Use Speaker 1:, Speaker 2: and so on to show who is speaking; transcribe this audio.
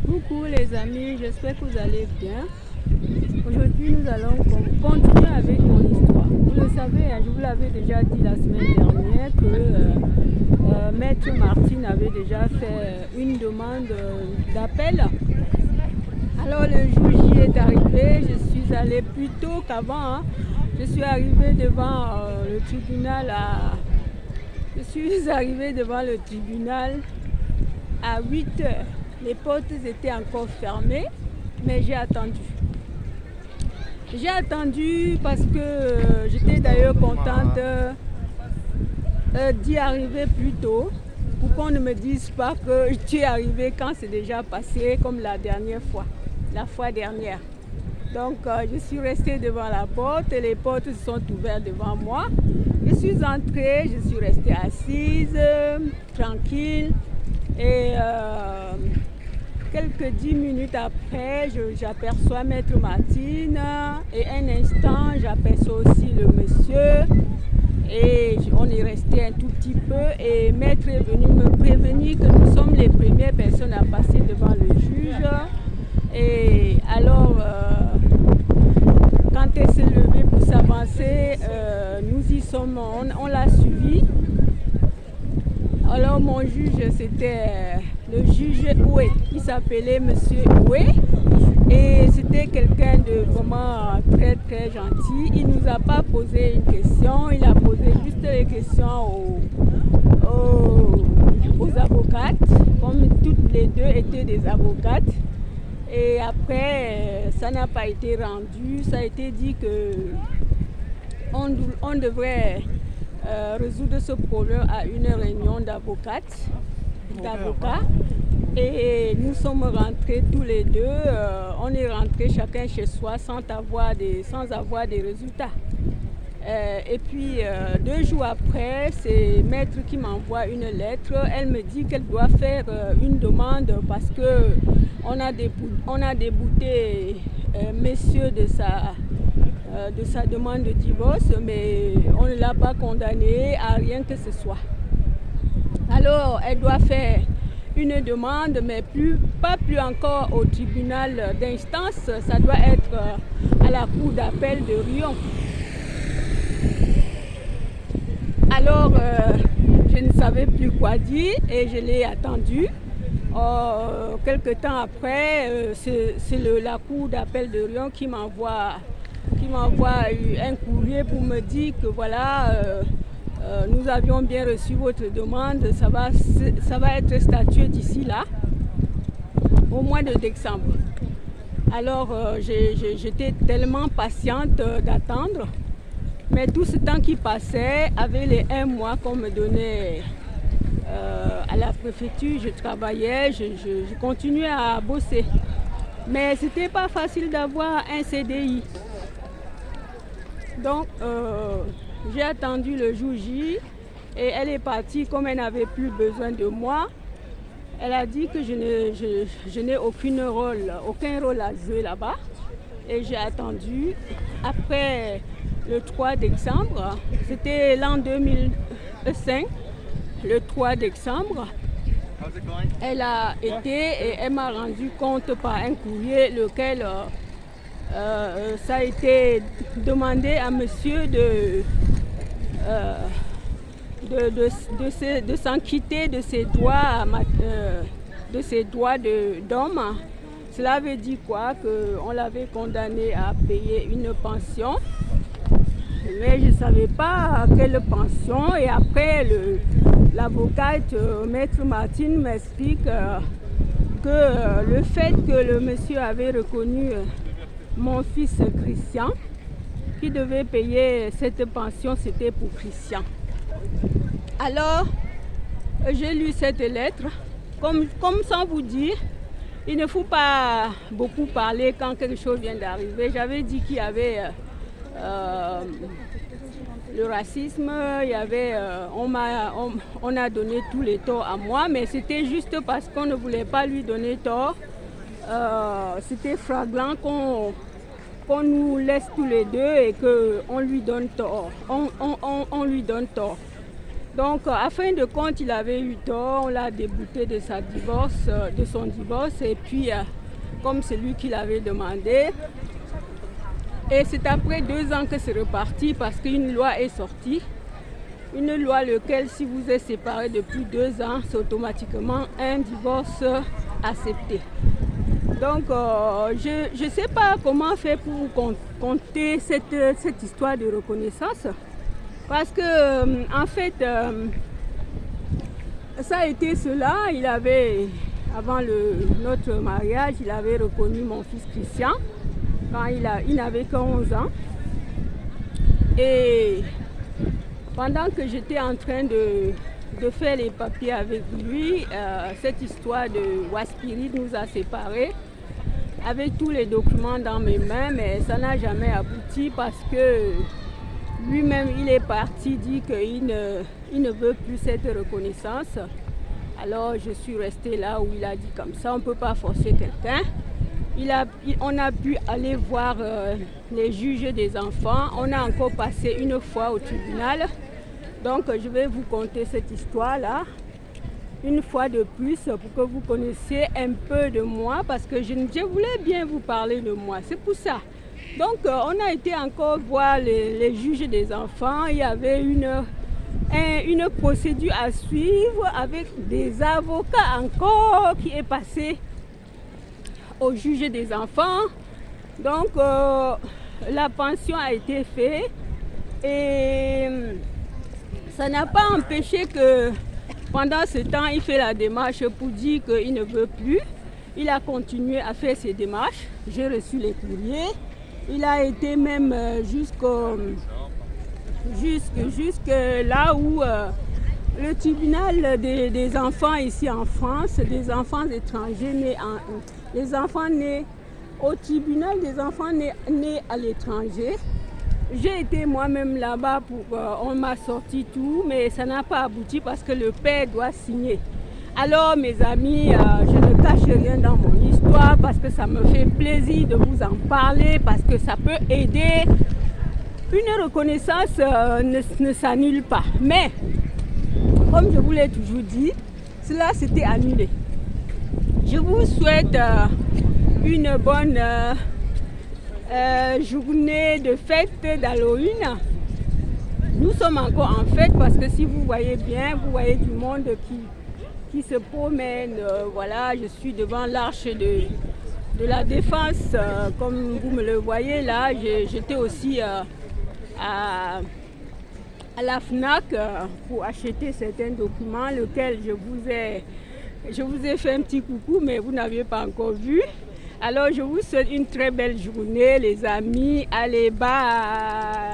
Speaker 1: Coucou les amis, j'espère que vous allez bien. Aujourd'hui, nous allons continuer avec mon histoire. Vous le savez, je vous l'avais déjà dit la semaine dernière que Maître Martine avait déjà fait une demande d'appel. Alors le jour J est arrivé, je suis allée plus tôt qu'avant. Je suis arrivée devant le tribunal à 8 heures. Les portes étaient encore fermées, mais j'ai attendu. J'ai attendu parce que j'étais d'ailleurs contente d'y arriver plus tôt pour qu'on ne me dise pas que tu es arrivé quand c'est déjà passé comme la fois dernière. Donc je suis restée devant la porte et les portes se sont ouvertes devant moi. Je suis entrée, je suis restée assise, tranquille et quelques 10 minutes après, j'aperçois Maître Martine et un instant, j'aperçois aussi le monsieur et on est resté un tout petit peu et Maître est venu me prévenir que nous sommes les premières personnes à passer devant le juge. Et alors, quand elle s'est levée pour s'avancer, nous y sommes, on l'a suivi. Alors mon juge, c'était le juge Oué, il s'appelait Monsieur Oué et c'était quelqu'un de vraiment très très gentil. Il ne nous a pas posé une question, il a posé juste les questions aux avocates, comme toutes les deux étaient des avocates. Et après, ça n'a pas été rendu, ça a été dit que on devrait résoudre ce problème à une réunion d'avocats. Et nous sommes rentrés tous les deux, on est rentrés chacun chez soi sans avoir des résultats. Et puis 2 jours après, c'est Maître qui m'envoie une lettre. Elle me dit qu'elle doit faire une demande parce que on a débouté messieurs de sa demande de divorce, mais on ne l'a pas condamné à rien que ce soit. Alors, elle doit faire une demande, mais pas plus encore au tribunal d'instance, ça doit être à la cour d'appel de Riom. Alors, je ne savais plus quoi dire et je l'ai attendu. Quelque temps après, c'est la cour d'appel de Riom qui m'envoie un courrier pour me dire que voilà, nous avions bien reçu votre demande, ça va être statué d'ici là, au mois de décembre. Alors j'étais tellement patiente d'attendre, mais tout ce temps qui passait, avec les 1 mois qu'on me donnait à la préfecture, je travaillais, je continuais à bosser. Mais c'était pas facile d'avoir un CDI. Donc, j'ai attendu le jour J et elle est partie comme elle n'avait plus besoin de moi. Elle a dit que je n'ai aucun rôle à jouer là-bas. Et j'ai attendu. Après le 3 décembre, c'était l'an 2005, le 3 décembre, elle a été et elle m'a rendu compte par un courrier lequel ça a été demandé à monsieur de s'en quitter de ses droits d'homme. Cela veut dire quoi? Qu'on l'avait condamné à payer une pension. Mais je ne savais pas quelle pension. Et après, l'avocate, Maître Martine, m'explique que le fait que le monsieur avait reconnu mon fils Christian, qui devait payer cette pension, c'était pour Christian. Alors, j'ai lu cette lettre. Comme sans vous dire, il ne faut pas beaucoup parler quand quelque chose vient d'arriver. J'avais dit qu'il y avait le racisme, il y avait, on a donné tous les torts à moi, mais c'était juste parce qu'on ne voulait pas lui donner tort. C'était flagrant qu'on nous laisse tous les deux et qu'on lui donne tort. On lui donne tort. Donc, à fin de compte, il avait eu tort, on l'a débouté de son divorce, et puis, comme c'est lui qui l'avait demandé, et c'est après 2 ans que c'est reparti parce qu'une loi est sortie. Une loi laquelle, si vous êtes séparés depuis 2 ans, c'est automatiquement un divorce accepté. Donc, je ne sais pas comment faire pour vous compter cette histoire de reconnaissance. Parce que, en fait, ça a été cela. Il avait, avant notre mariage, il avait reconnu mon fils Christian quand il n'avait que 11 ans. Et pendant que j'étais en train de faire les papiers avec lui, cette histoire de Waspirit nous a séparés avec tous les documents dans mes mains, mais ça n'a jamais abouti parce que lui-même, il est parti dire qu'il ne veut plus cette reconnaissance. Alors, je suis restée là où il a dit comme ça, on ne peut pas forcer quelqu'un. On a pu aller voir les juges des enfants. On a encore passé une fois au tribunal. Donc, je vais vous conter cette histoire-là une fois de plus pour que vous connaissiez un peu de moi parce que je voulais bien vous parler de moi. C'est pour ça. Donc, on a été encore voir les juges des enfants. Il y avait une procédure à suivre avec des avocats encore qui est passée au juge des enfants. Donc, la pension a été faite et ça n'a pas empêché que pendant ce temps, il fait la démarche pour dire qu'il ne veut plus. Il a continué à faire ses démarches. J'ai reçu les courriers. Il a été même jusque là où le tribunal des enfants ici en France, des enfants étrangers les enfants nés au tribunal des enfants nés à l'étranger. J'ai été moi-même là-bas on m'a sorti tout, mais ça n'a pas abouti parce que le père doit signer. Alors mes amis, je ne cache rien dans mon histoire parce que ça me fait plaisir de vous en parler, parce que ça peut aider. Une reconnaissance ne s'annule pas. Mais, comme je vous l'ai toujours dit, cela s'était annulé. Je vous souhaite une bonne journée de fête d'Halloween. Nous sommes encore en fête parce que si vous voyez bien, vous voyez du monde qui se promène. Voilà, je suis devant l'arche de la Défense. Comme vous me le voyez là, j'étais aussi à la FNAC pour acheter certains documents, lesquels je vous ai fait un petit coucou, mais vous n'aviez pas encore vu. Alors, je vous souhaite une très belle journée, les amis. Allez, bye!